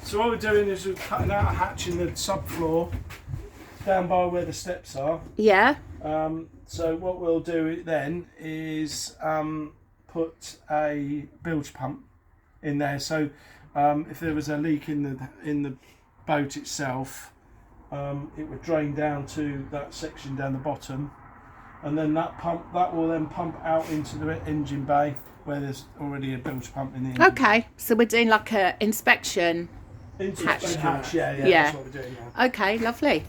So what we're doing is we're cutting out a hatch in the subfloor down by where the steps are. Yeah. So what we'll do then is put a bilge pump in there. So if there was a leak in the boat itself, it would drain down to that section down the bottom, and then that will then pump out into the engine bay where there's already a bilge pump in the engine. Okay, so we're doing like a inspection hatch. Yeah, that's what we're doing now. Okay, lovely.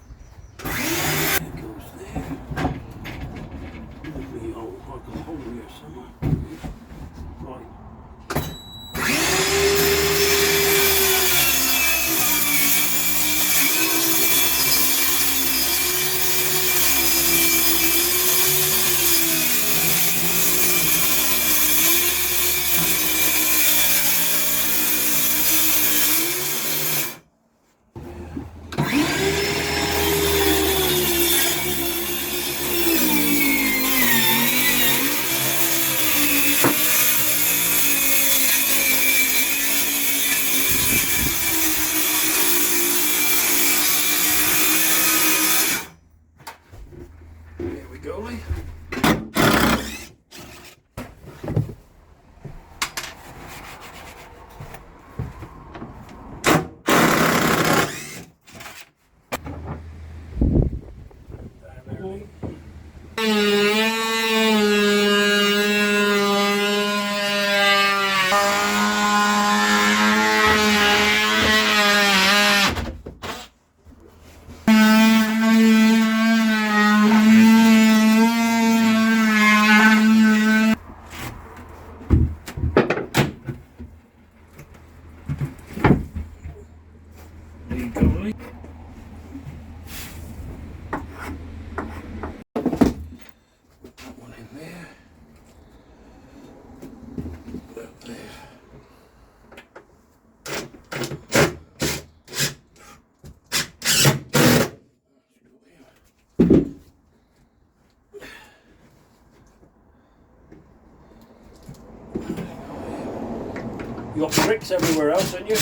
You got bricks everywhere else, haven't you?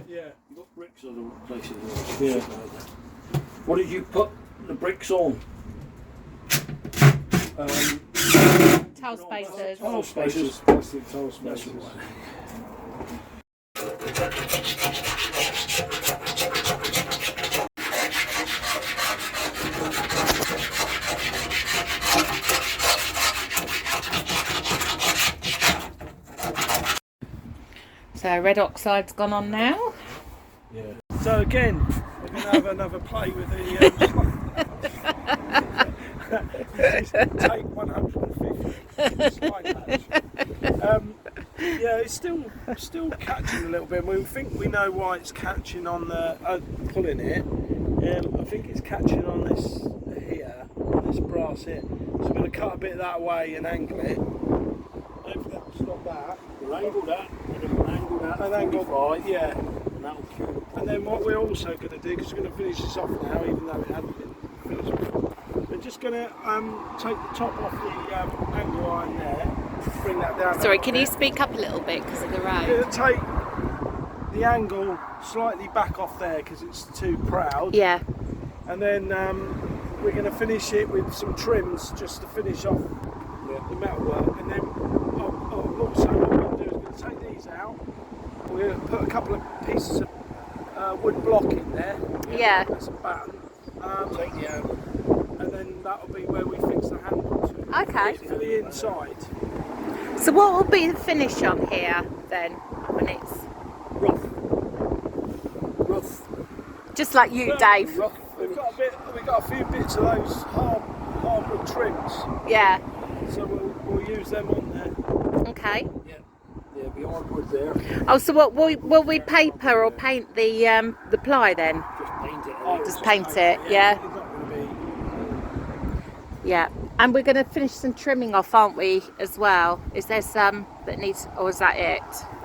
Yeah. You got bricks other places. Yeah. What did you put the bricks on? Towel spacers. Towel spacers. Plastic towel spacers. So red oxide's gone on now. Yeah. So again, we're going to have another play with the take 150 slide hatch. Yeah, it's still catching a little bit. We think we know why it's catching on the pulling it. I think it's catching on this here, this brass here. So we're going to cut a bit that way and angle it. Hopefully that'll stop that. We'll angle that, and we'll angle that. And angle, yeah. And that'll cure. And then what we're also going to do, because we're going to finish this off now, even though it hadn't been finished before, we're just going to take the top off the angle line there, bring that down. Sorry, can you speak up a little bit because of the We're road? going to take the angle slightly back off there because it's too proud. Yeah. And then we're going to finish it with some trims just to finish off the metalwork. And then also what we're going to do is we're going to take these out. We're going to put a couple of pieces of wood block in there. Yeah. That's a batten. Take the angle. And then that'll be where we fix the handle to. Okay. For the inside. So what will be the finish on here then when it's Rough. just like you, Dave? Rough. We've got a few bits of those hardwood trims. Yeah. So we'll use them on there. Okay. Yeah. There'll be hardwood there. Oh, so what will we paper or paint the ply then? Just paint it. Just paint it, yeah. It's not going to be. Yeah. And we're going to finish some trimming off, aren't we, as well? Is there some that needs, or is that it?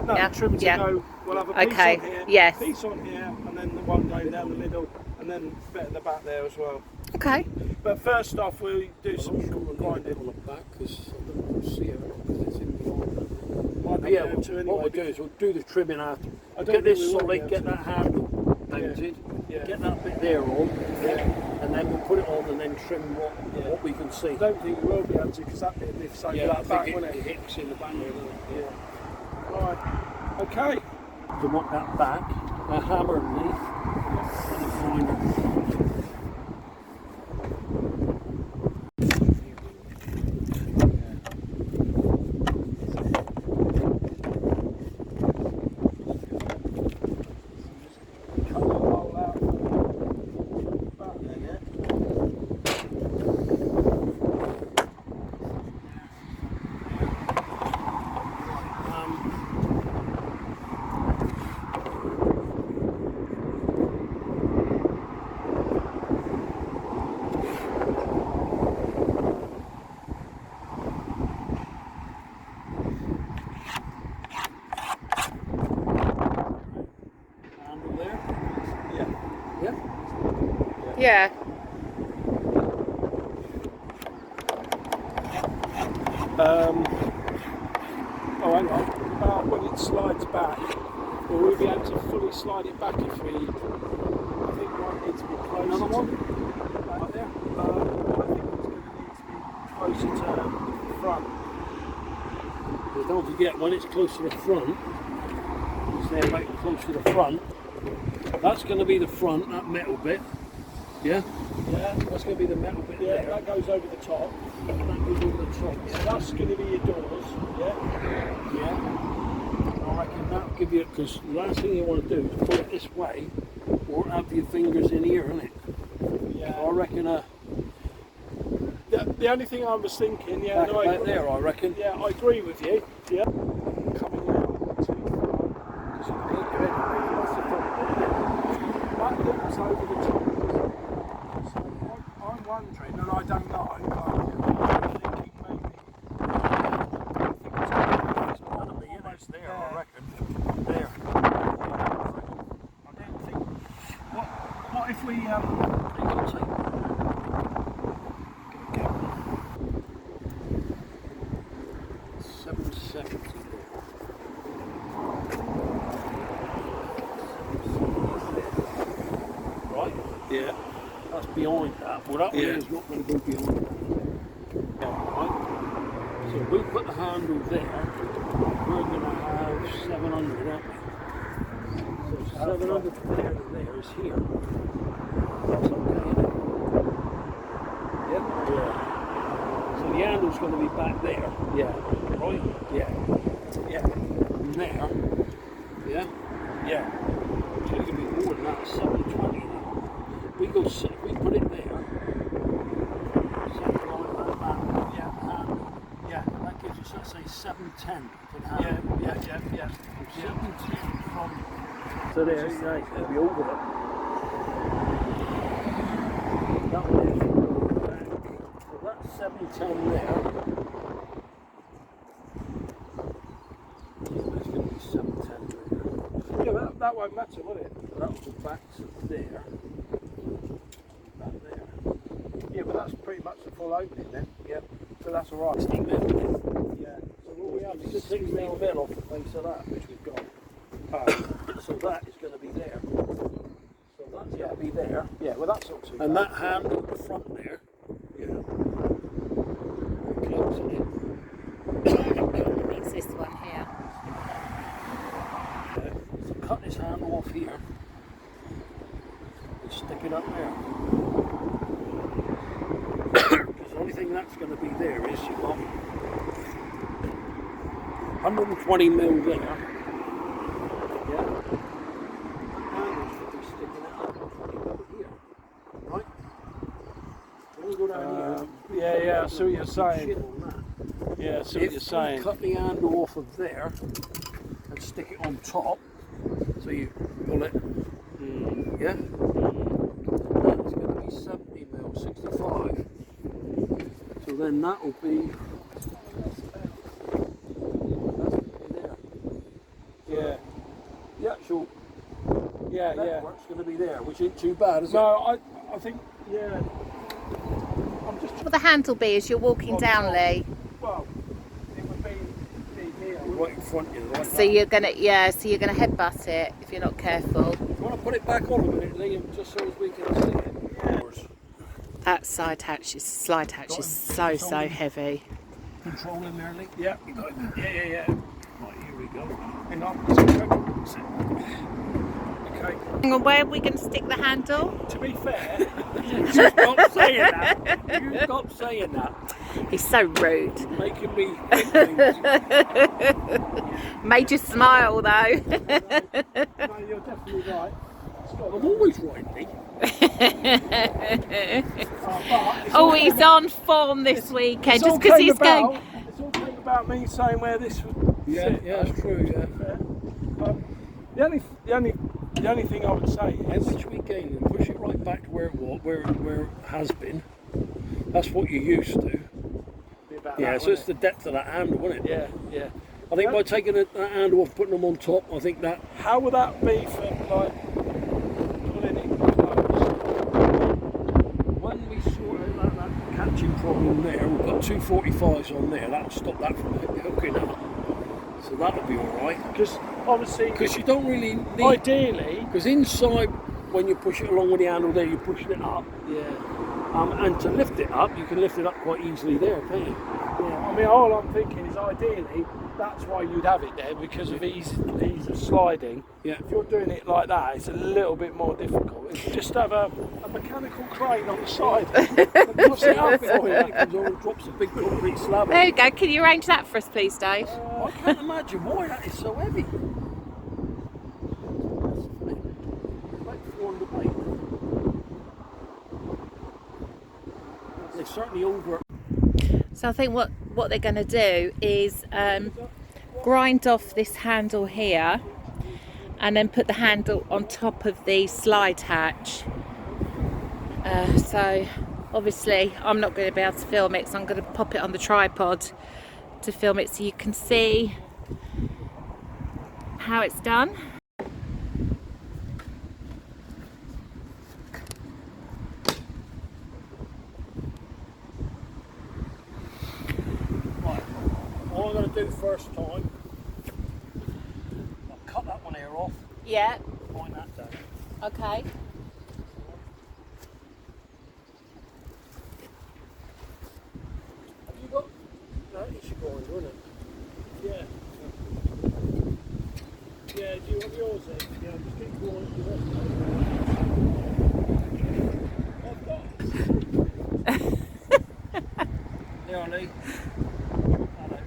No, yeah. the trim to Yeah. go. We'll have a piece Okay, on here, yes. a piece on here, and then the one going down the middle, and then a bit at the back there as well. Okay. But first off, we'll do some grinding grinding. on the back because I don't see it because it's in the Might not yeah, be able to what anyway. we'll do is we'll do the trimming after I don't get this think we will solid, be able get to. that handle mounted, Yeah. get that bit there on, Yeah. and then we'll put it on and then trim what we can see. I don't think we will be able to because that bit lifts over Yeah, I that think back, it, won't it it? hits in the back there, doesn't it? Yeah. Right. Okay. To knock that back, a hammer underneath, and a grinder. Handle there. Yeah. Yeah. Yeah. Oh, hang on. When it slides back, will we be able to fully slide it back if we? I think it might need to be closer. Another one? Right there. I think it's going to need to be closer to the front. But don't forget, when it's close to the front, stay right close to the front. That's going to be the front, that metal bit. Yeah? Yeah. That's going to be the metal bit Yeah. there. That goes over the top. That goes over the top. So that's going to be your doors. Yeah. Yeah. I reckon that'll give you, because the last thing you want to do is put it this way, or have your fingers in here, isn't it? Yeah. I reckon The only thing I was thinking, yeah, back no, about there, I reckon. yeah, I agree with you. Yeah. Coming out too far because you can hit your head. That's the problem. That loops over the top. So I'm wondering, and I don't know. I'm thinking maybe. It's going to be in it there, I reckon. There. I don't think. What if we You can see. 7 seconds. Right? Yeah. That's behind that. Well, that one Yeah. is not going to go behind that. Yeah, right? So if we put the handle there, we're going to have 700, aren't we? So 700 from there to there is here. That's okay, isn't it? Yeah. So the handle's going to be back there. Yeah. Right? Yeah. Yeah. From there. Yeah? Yeah. So it can be more than that, 720 now. We go, if we put it there, something like that, Yeah. Yeah. that gives us, let's say, 710 for the Yeah. handle. Yeah. 710 from. So there, it's going to be over it. That one is back. So that's 710 there. That's going to be 710 there. Yeah, that won't matter, will it? So that'll go back to there. Back there. Yeah, but that's pretty much the full opening then. Yeah. So that's all right. 16 mil. Yeah. So what we have is 16 mil off the face of that, which we've got. So that is going to be there. So that's going to be there. Yeah, well that's not too And bad. that handle at the front there, Yeah. we're closing it. It's this one here. So cut this handle off here and stick it up there. Because the only thing that's going to be there is you've got 120 mil there. Yeah. Handles should be sticking out over here. Right? When you go down here, Yeah, I see what you're saying. shit on that. Yeah, I see what you're If we saying. cut the handle off of there and stick it on top, so you pull it, yeah? That's going to be 70 mil, 65. So then that will be, that's going to be there. Yeah. The actual Yeah. network's going to be there, which ain't too bad, is it? No, I think, yeah. Will the handle be as you're walking down, Lee? Well, it would be here, right in front of you. Like So that. you're gonna, yeah, so you're gonna headbutt it if you're not careful. You want to put it back on a minute, Liam, just so as we can see it. Yeah. That slide hatch is so heavy. Control in there, Lee. Yeah. You got it. Yeah. Right, here we go. Hang on. Okay. Hang on, where are we going to stick the handle? To be fair, You stop saying that. You stop saying that. He's so rude. You're making me think things. Made you smile though. no, you're definitely right. I'm always right, Lee. Oh, he's on form this weekend just all because came he's about- going. It's all came about me saying where this would Yeah, sit, yeah, it's true, yeah. The only thing I would say How is much we gain and push it right back to where it was, where it has been. That's what you're used to. be about Yeah, that, so it's wouldn't the depth of that handle, isn't it? it? Yeah. I think by taking that handle off, putting them on top, I think that How would that be for like pulling it close? when we sort out that catching problem there, we've got 245s on there, that'll stop that from hooking up. So that'll be alright. Because obviously, Because you don't really need... ideally, Because inside, when you push it along with the handle there, you're pushing it up. And to lift it up, you can lift it up quite easily there, can't you? yeah. I mean, all I'm thinking is ideally that's why you'd have it there because of ease of sliding. Yeah. If you're doing it like that, it's a little bit more difficult. If you just have a mechanical crane on the side and push it up for Oh, yeah, you. it comes over and drops a big concrete slab. There you go. Can you arrange that for us, please, Dave? I can't imagine why that is so heavy. Like 400 weight. They're certainly over. So I think what they're going to do is grind off this handle here and then put the handle on top of the slide hatch. So obviously I'm not going to be able to film it, so I'm going to pop it on the tripod to film it so you can see how it's done. Right. All I'm going to do first time, I'll cut that one here off, Yeah, wind that down. okay. Have you got? That is your grinder, isn't it? Yeah. Yeah, do you want yours then? Yeah, just keep going to the rest of it. Yeah, Lee. Hello.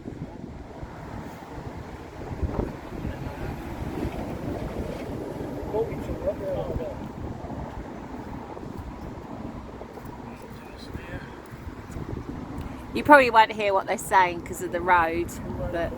You probably won't hear what they're saying because of the road, but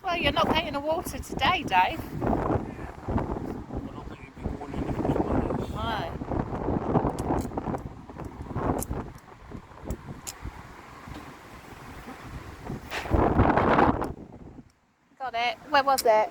Well, you're not getting the water today, Dave. I don't think it'd be going in if it was one else. No. Got it. Where was it?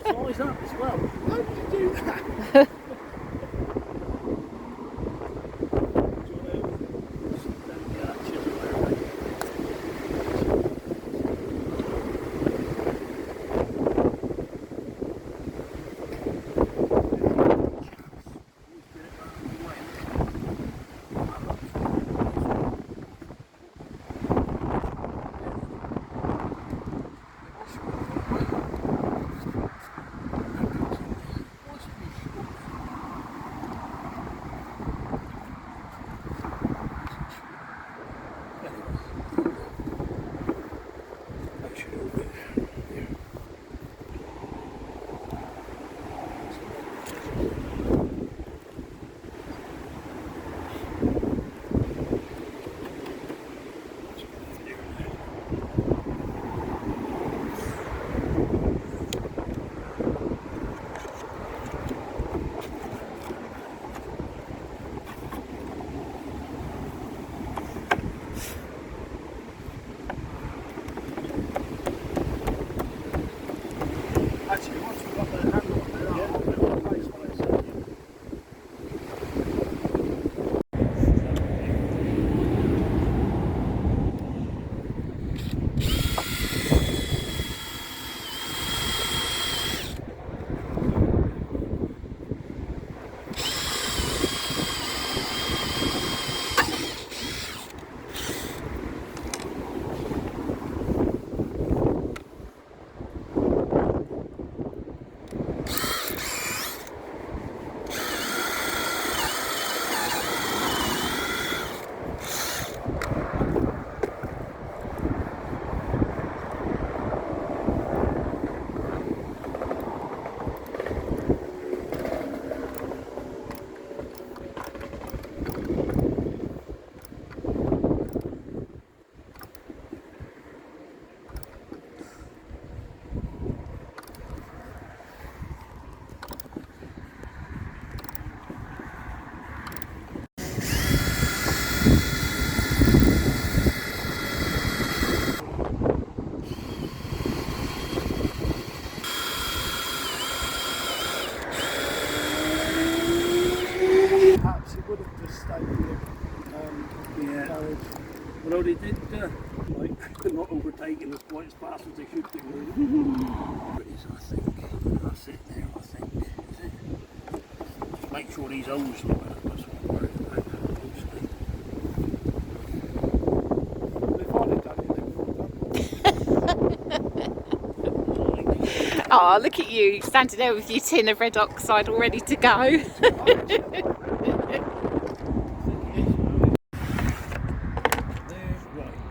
Size up as well. Why would you do that? Actually, once we've got the handle on there, I'll put it in place while it's in. Perhaps it would have just stayed in the Yeah. garage. Although they did, like, not overtaking us quite as fast as they should do. But it's, I think, that's it there, I think. Is it? Just make sure these holes are right. That's what I'm worried about. Mostly. If I'd have done it, they would have done. Oh, look at you standing there with your tin of red oxide all ready to go. Right,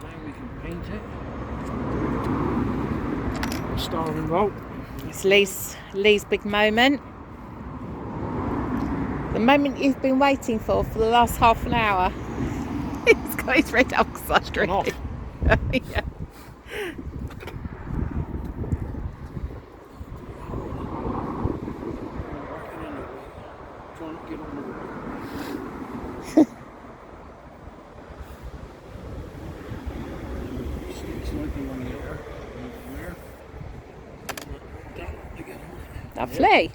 now we can paint it. Star and roll. It's Lee's big moment. The moment you've been waiting for the last half an hour. He's got his red oxide ready. Off. Yeah. Trying to get on the road. Slightly on there. There. That again. Lovely.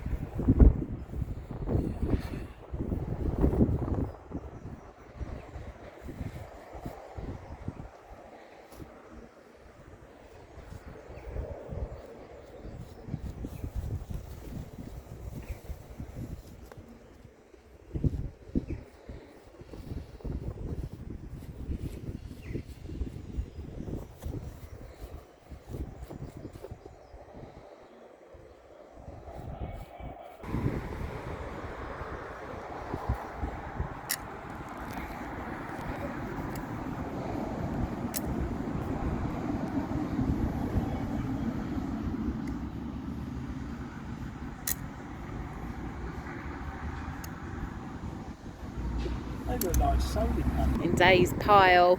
Look like soldering that. in Dave's pile.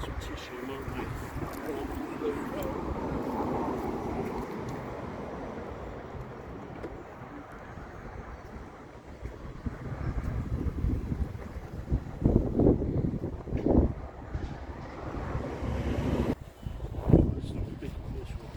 Some tissue, might we? It's not big on this one.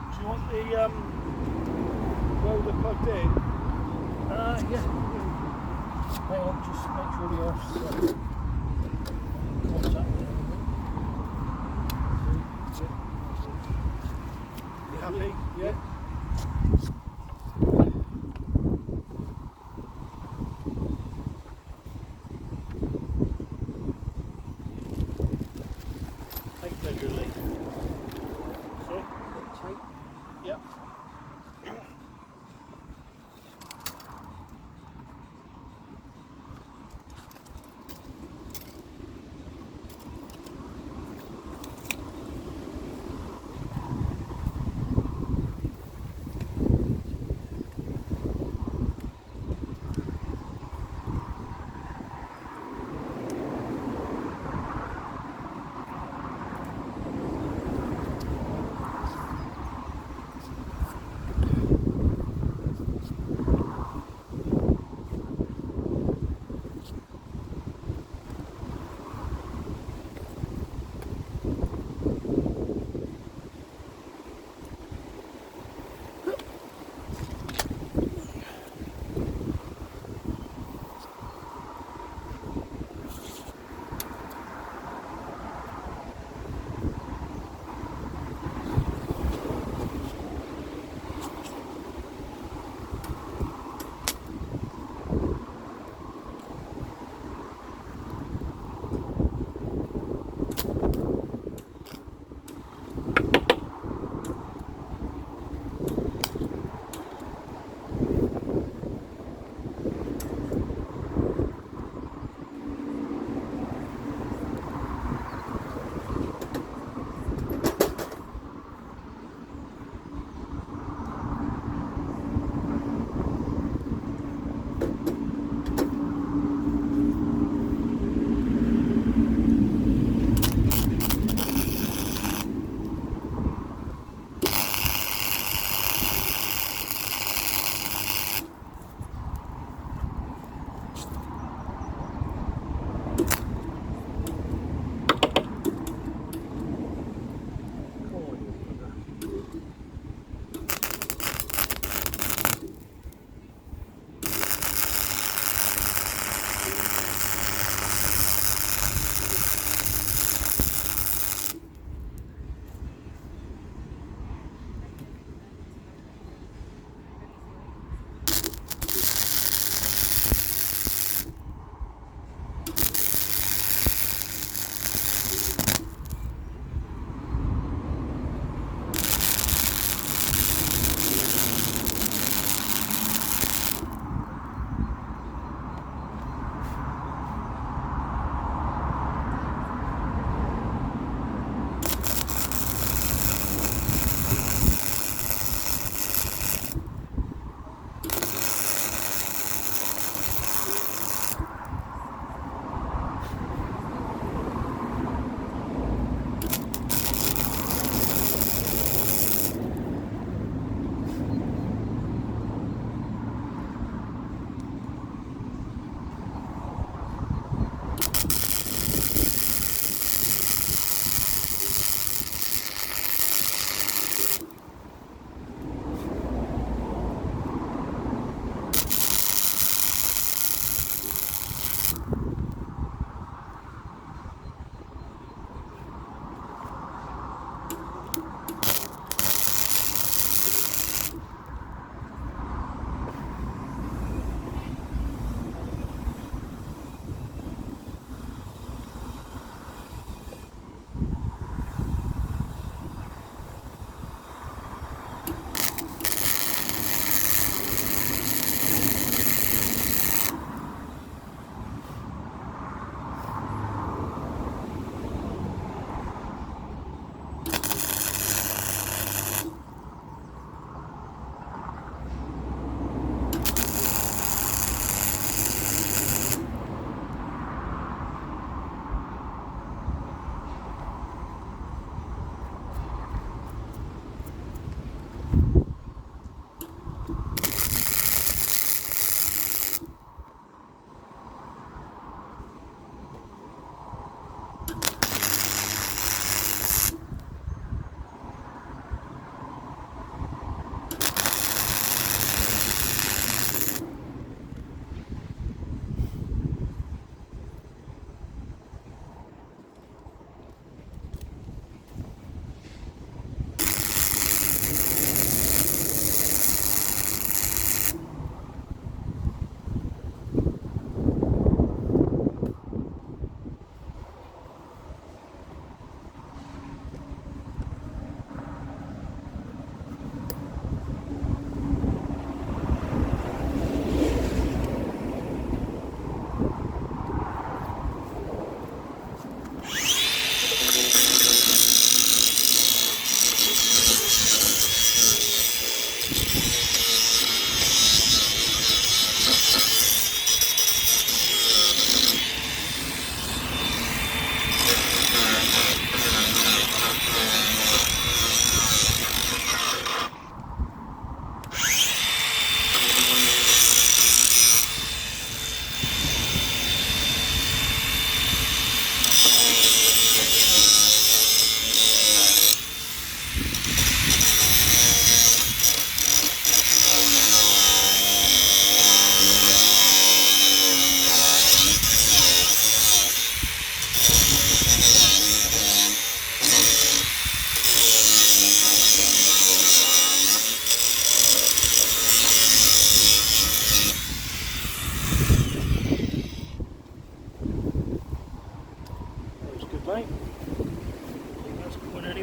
Do you want the welder plugged in? Yeah. Hang on, just make sure you're contact. You happy? Yeah. Take pleasure, Lee. Sorry? Take. Yep.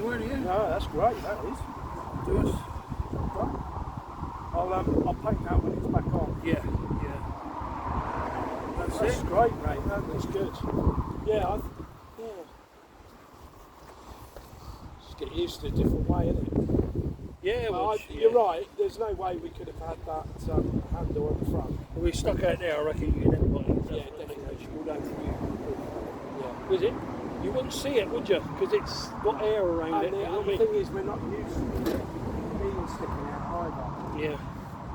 anywhere, do you? No, that's great. That is. Do us. I'll paint that when it's back on. Yeah. That's great, mate. That's good. Yeah. Just get used to a different way, innit? Yeah, well, You're right. There's no way we could have had that handle on the front. We stuck out there, I reckon you never got it. Yeah, definitely. Go down through. Yeah. Was it? You wouldn't see it, would you? Because it's got air around it. And the thing is, we're not used to it being sticking out either. Yeah.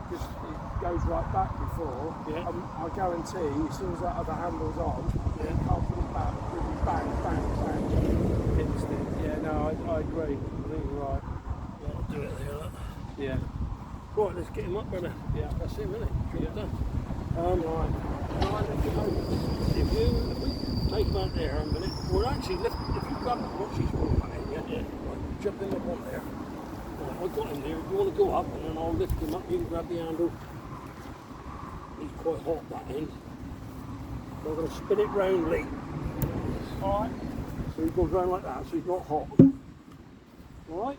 Because it goes right back before. Yeah. I guarantee, as soon as that other handle's on, Yeah. you can't put it back. It'll be bang, bang, bang. Instant. Yeah, no, I agree. I think you're right. Yeah, I'll do it there, look. Yeah. Right, let's get him up, brother. Yeah. That's him, isn't it? Yeah. Done. Right. If we take him out there a minute, we'll actually lift, if you grab the watch, he's going back in, yeah? Right, jump him up on there. Right, I've got him there. If you want to go up, and then I'll lift him up, you can grab the handle. He's quite hot, that end. So I'm going to spin it round, Lee. Alright. So he goes round like that, so he's not hot. Alright?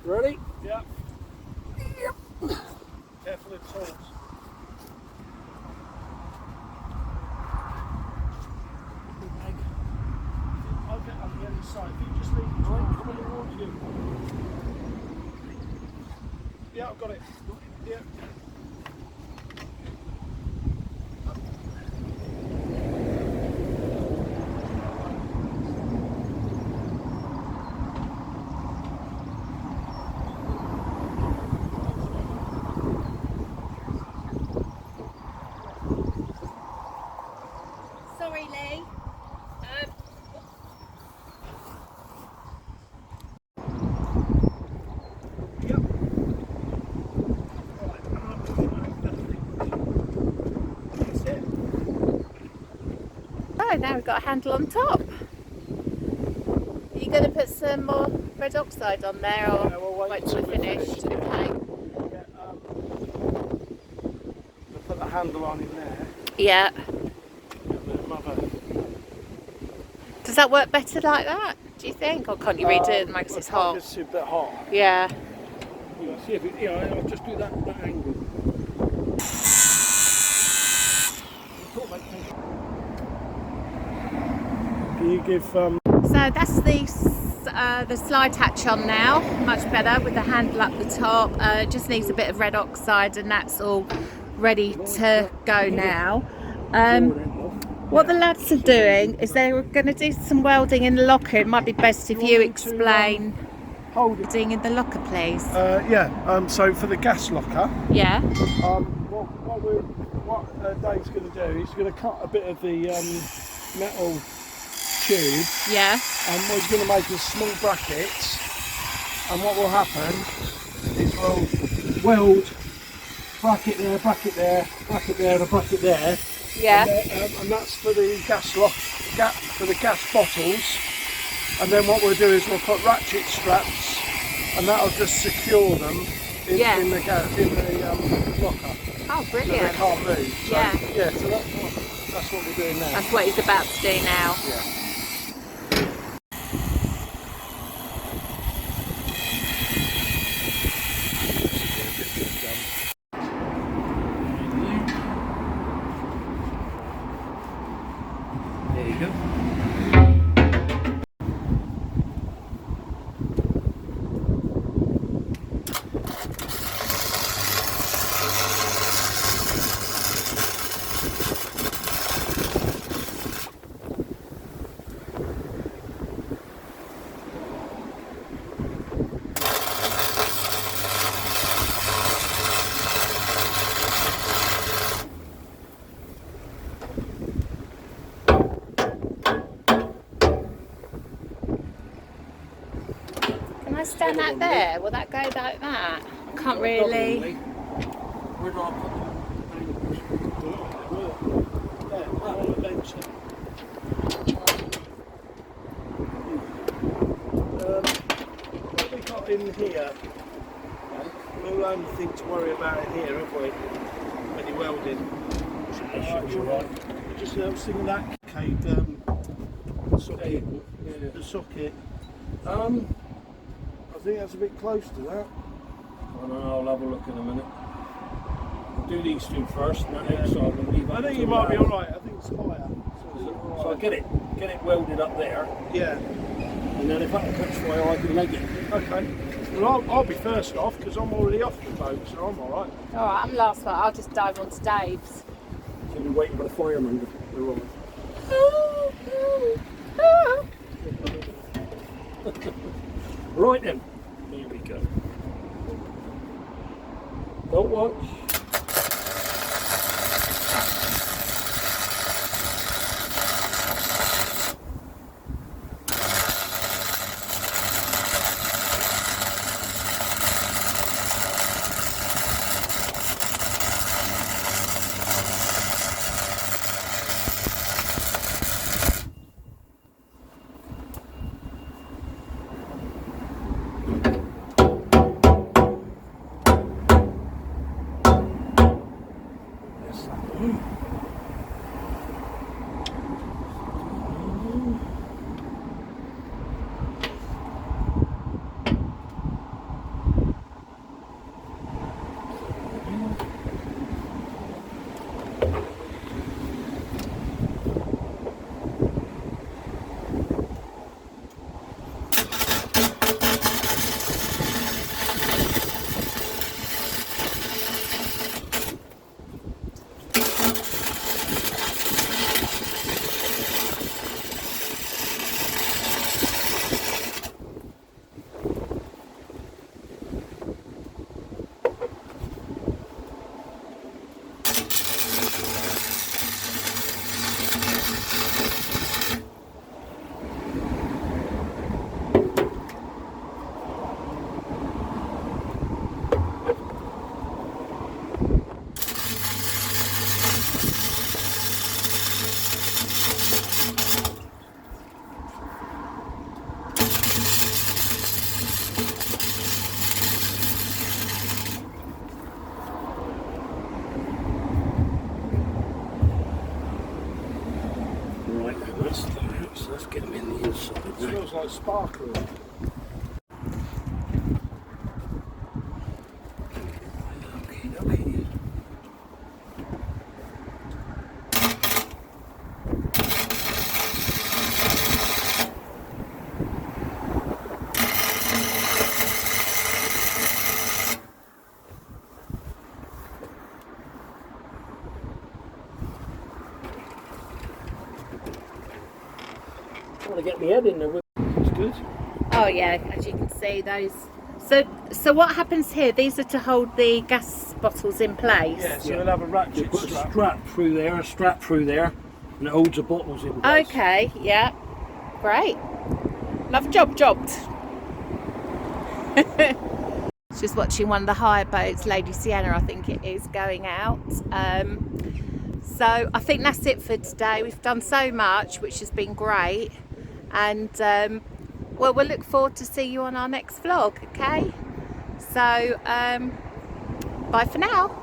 Ready? Yeah. Yep. Careful of tools. I'll get on the other side. If you just leave it come towards you. Yeah, I've got it. Yeah. Sorry, Lee. Oh, now we've got a handle on top. Are you going to put some more red oxide on there, or Yeah, we'll wait till we're finished? Okay. Yeah, we'll put the handle on in there. Yeah. Mother. Does that work better like that, do you think? Or can't you redo it because it's hot? It's a bit hot. Yeah. Yeah, see if it, yeah, I'll just do that angle. Can you give So that's the slide hatch on now, much better with the handle up the top. It just needs a bit of red oxide and that's all ready to go now. What the lads are doing is they're going to do some welding in the locker. It might be best if you explain hold it? welding in the locker, please. So for the gas locker, Yeah. what Dave's going to do, he's going to cut a bit of the metal tube, Yeah. and we're going to make a small brackets, and what will happen is we'll weld bracket there, bracket there, bracket there, and a bracket there. Yeah. And that's for the gas lock, for the gas bottles. And then what we'll do is we'll put ratchet straps, and that'll just secure them in the locker. Oh, So brilliant. they can't move. So, Yeah. Yeah. So that's what we're doing now. That's what he's about to do now. Yeah. There you go. Can I stand that there? Will that go like that? I can't really. Where do I put There, on the bench. What we got in here, no only thing to worry about in here, have we? When you're welding. You're right. Just sing that socket. The socket. I think that's a bit close to that. I don't know, I'll have a look in a minute. I'll do these two first, and that outside will leave I up think to you might be now. alright. I think it's higher. So I'll get it welded up there, Yeah. and then if that cuts fire, I can leg it. Okay. Well, I'll be first off because I'm already off the boat, so I'm alright. Alright, I'm last one. I'll just dive onto Dave's. So we're waiting for the fireman to arrive. Right then, here we go. Don't watch. Right, let's get them in the inside. It smells like sparkling. Okay. I want to get my head in there with it's good. Oh yeah, as you can see those. So what happens here? These are to hold the gas bottles in place. Yeah, so we'll have a You ratchet put a strap. strap through there, and it holds the bottles in place. Okay, yeah. Great. Another jobbed. Just watching one of the hire boats, Lady Sienna I think it is, going out. So I think that's it for today. We've done so much, which has been great. And well, we'll look forward to see you on our next vlog, okay? So bye for now.